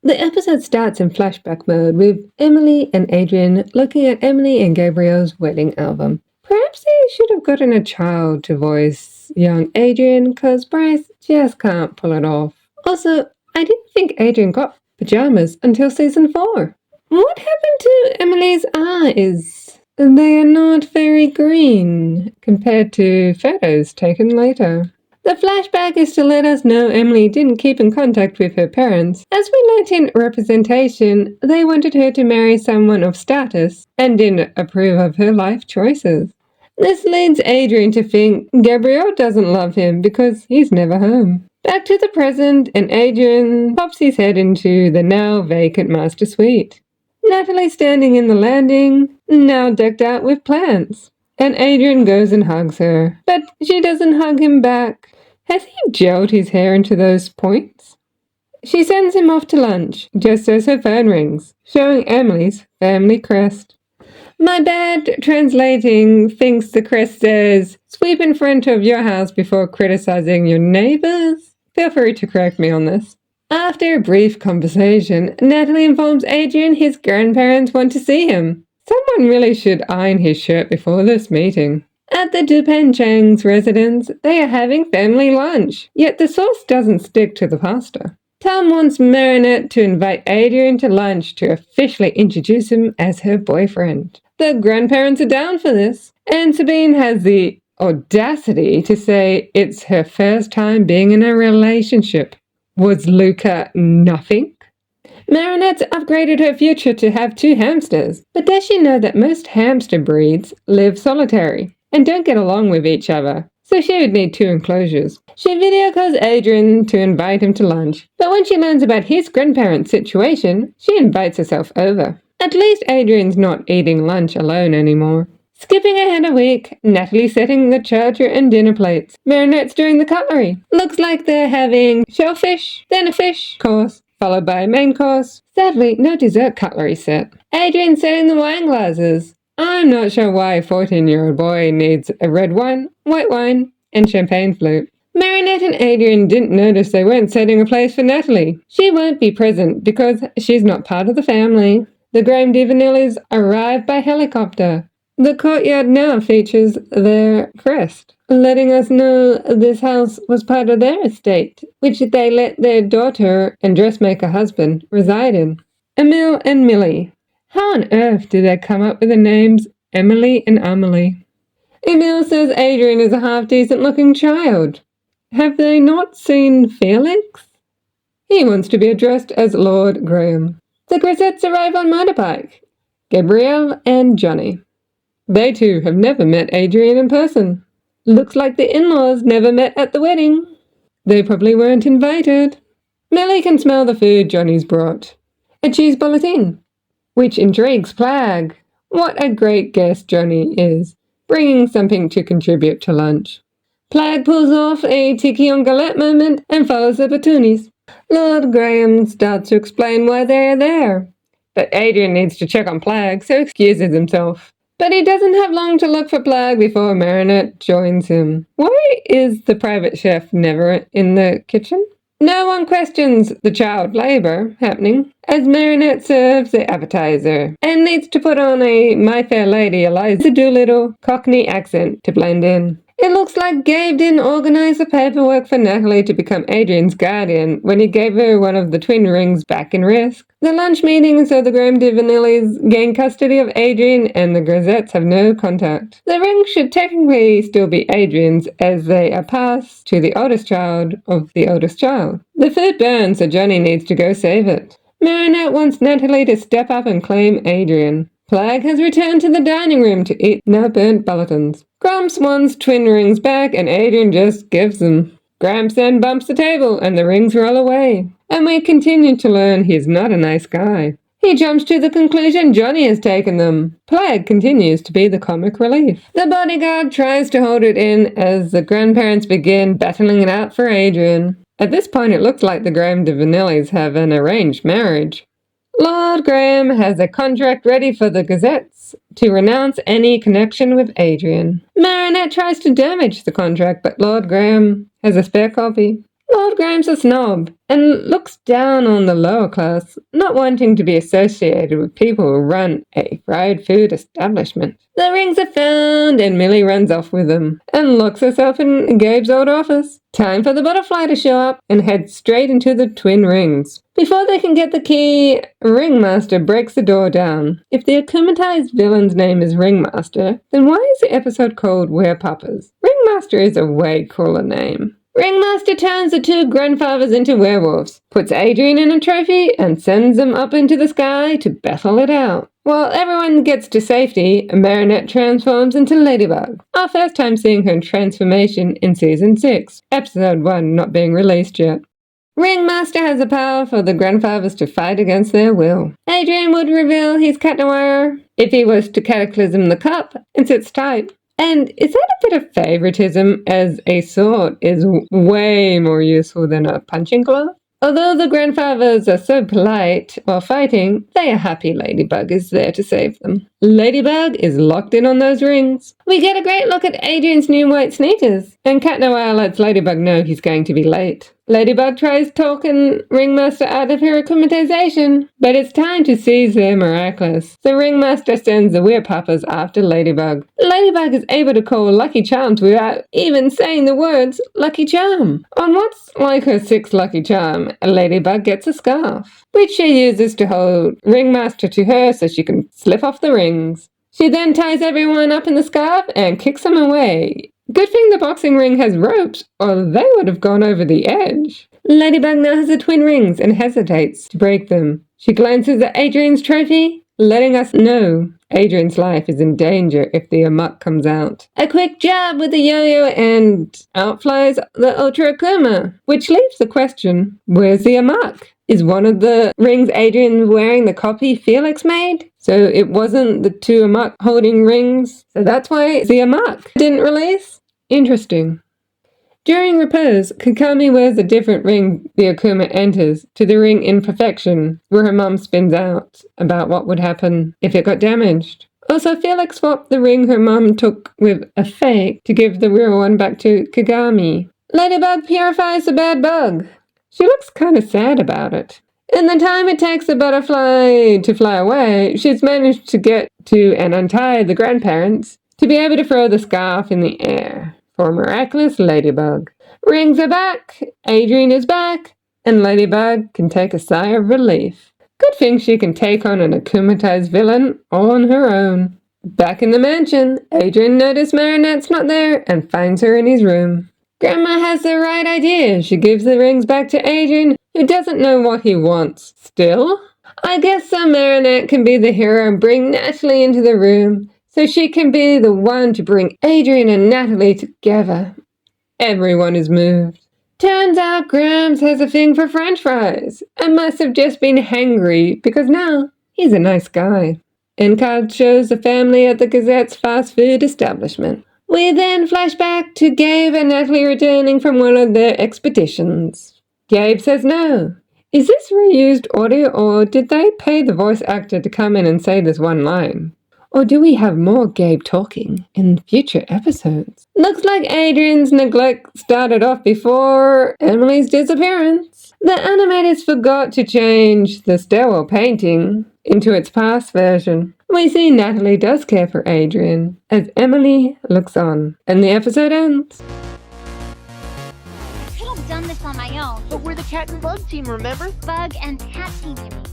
The episode starts in flashback mode with Emily and Adrien looking at Emily and Gabrielle's wedding album. Perhaps they should have gotten a child to voice young Adrien, cause Bryce just can't pull it off. Also, I didn't think Adrien got pajamas until season 4. What happened to Emily's eyes? They are not very green compared to photos taken later. The flashback is to let us know Emily didn't keep in contact with her parents. As we learnt in representation, they wanted her to marry someone of status and didn't approve of her life choices. This leads Adrien to think Gabrielle doesn't love him because he's never home. Back to the present, and Adrien pops his head into the now vacant master suite. Natalie standing in the landing, now decked out with plants. And Adrien goes and hugs her, but she doesn't hug him back. Has he gelled his hair into those points? She sends him off to lunch, just as her phone rings, showing Emily's family crest. My bad translating thinks the crest says, sweep in front of your house before criticizing your neighbors. Feel free to correct me on this. After a brief conversation, Natalie informs Adrien his grandparents want to see him. Someone really should iron his shirt before this meeting. At the dupain-changs residence, they are having family lunch, yet the sauce doesn't stick to the pasta. Tom wants Marinette to invite Adrien to lunch to officially introduce him as her boyfriend. The grandparents are down for this, and Sabine has the audacity to say it's her first time being in a relationship. Was Luca nothing? Marinette's upgraded her future to have 2 hamsters, but does she know that most hamster breeds live solitary and don't get along with each other, so she would need 2 enclosures. She video calls Adrien to invite him to lunch, but when she learns about his grandparents' situation, she invites herself over. At least Adrien's not eating lunch alone anymore. Skipping ahead a week, Natalie setting the charger and dinner plates. Marinette's doing the cutlery. Looks like they're having shellfish, then a fish course, followed by a main course. Sadly, no dessert cutlery set. Adrien setting the wine glasses. I'm not sure why a 14-year-old boy needs a red wine, white wine, and champagne flute. Marinette and Adrien didn't notice they weren't setting a place for Natalie. She won't be present because she's not part of the family. The Graham Vanillis arrive by helicopter. The courtyard now features their crest, letting us know this house was part of their estate, which they let their daughter and dressmaker husband reside in. Emile and Millie. How on earth did they come up with the names Emily and Amelie? Emile says Adrien is a half-decent looking child. Have they not seen Felix? He wants to be addressed as Lord Graham. The Grisettes arrive on motorbike. Gabrielle and Johnny. They too have never met Adrien in person. Looks like the in-laws never met at the wedding. They probably weren't invited. Millie can smell the food Johnny's brought. A cheese bulletin, which intrigues Plagg. What a great guest Johnny is, bringing something to contribute to lunch. Plagg pulls off a Tikki on galette moment and follows the Batoonis. Lord Graham starts to explain why they are there, but Adrien needs to check on Plagg, so excuses himself. But he doesn't have long to look for Plagg before Marinette joins him. Why is the private chef never in the kitchen? No one questions the child labor happening, as Marinette serves the appetizer and needs to put on a My Fair Lady Eliza Doolittle Cockney accent to blend in. It looks like Gabe didn't organize the paperwork for Natalie to become Adrien's guardian when he gave her one of the twin rings back in Risk. The lunch meeting saw the Graham Vanillis gain custody of Adrien and the Grisettes have no contact. The ring should technically still be Adrien's as they are passed to the oldest child of the oldest child. The food burns, so Johnny needs to go save it. Marinette wants Natalie to step up and claim Adrien. Plagg has returned to the dining room to eat now burnt bulletins. Gramps wants twin rings back and Adrien just gives them. Gramps then bumps the table and the rings roll away. And we continue to learn he's not a nice guy. He jumps to the conclusion Johnny has taken them. Plagg continues to be the comic relief. The bodyguard tries to hold it in as the grandparents begin battling it out for Adrien. At this point it looks like the Graham Vanillis have an arranged marriage. Lord Graham has a contract ready for the Gazettes to renounce any connection with Adrien. Marinette tries to damage the contract, but Lord Graham has a spare copy. Lord Graham's a snob and looks down on the lower class, not wanting to be associated with people who run a fried food establishment. The rings are found and Millie runs off with them and locks herself in Gabe's old office. Time for the butterfly to show up and head straight into the twin rings. Before they can get the key, Ringmaster breaks the door down. If the akumatized villain's name is Ringmaster, then why is the episode called Werepapas? Ringmaster is a way cooler name. Ringmaster turns the two grandfathers into werewolves, puts Adrien in a trophy, and sends them up into the sky to battle it out. While everyone gets to safety, Marinette transforms into Ladybug. Our first time seeing her transformation in Season 6, Episode 1 not being released yet. Ringmaster has the power for the grandfathers to fight against their will. Adrien would reveal he's Cat Noir if he was to cataclysm the cup and sits tight. And is that a bit of favoritism, as a sword is way more useful than a punching glove? Although the grandfathers are so polite while fighting, they are happy Ladybug is there to save them. Ladybug is locked in on those rings. We get a great look at Adrien's new white sneakers, and Cat Noir lets Ladybug know he's going to be late. Ladybug tries talking Ringmaster out of her akumatization, but it's time to seize their Miraculous. So Ringmaster sends the Werepapas after Ladybug. Ladybug is able to call Lucky Charms without even saying the words Lucky Charm. On what's like her sixth Lucky Charm, Ladybug gets a scarf, which she uses to hold Ringmaster to her so she can slip off the rings. She then ties everyone up in the scarf and kicks them away. Good thing the boxing ring has ropes, or they would have gone over the edge. Ladybug now has the twin rings and hesitates to break them. She glances at Adrien's trophy, letting us know Adrien's life is in danger if the amok comes out. A quick jab with the yo-yo and out flies the Ultra Akuma, which leaves the question, where's the amok? Is one of the rings Adrien wearing the copy Felix made? So it wasn't the two amok holding rings, so that's why the amok didn't release? Interesting. During repose, Kwami wears a different ring the Akuma enters to the ring Imperfection, where her mum spins out about what would happen if it got damaged. Also, Felix swapped the ring her mum took with a fake to give the real one back to Kwami. Ladybug purifies the bad bug. She looks kind of sad about it. In the time it takes the butterfly to fly away, she's managed to get to and untie the grandparents to be able to throw the scarf in the air for Miraculous Ladybug. Rings are back, Adrien is back, and Ladybug can take a sigh of relief. Good thing she can take on an akumatized villain all on her own. Back in the mansion, Adrien notices Marinette's not there and finds her in his room. Grandma has the right idea. She gives the rings back to Adrien, who doesn't know what he wants. Still, I guess Marinette can be the hero and bring Natalie into the room, so she can be the one to bring Adrien and Natalie together. Everyone is moved. Turns out Grams has a thing for French fries, and must have just been hangry because now he's a nice guy. End card shows the family at the Gazette's fast food establishment. We then flash back to Gabe and Natalie returning from one of their expeditions. Gabe says no. Is this reused audio, or did they pay the voice actor to come in and say this one line? Or do we have more Gabe talking in future episodes? Looks like Adrien's neglect started off before Emily's disappearance. The animators forgot to change the stairwell painting into its past version. We see Natalie does care for Adrien as Emily looks on, and the episode ends. I could have done this on my own. But we're the cat and bug team, remember? Bug and cat team, you mean?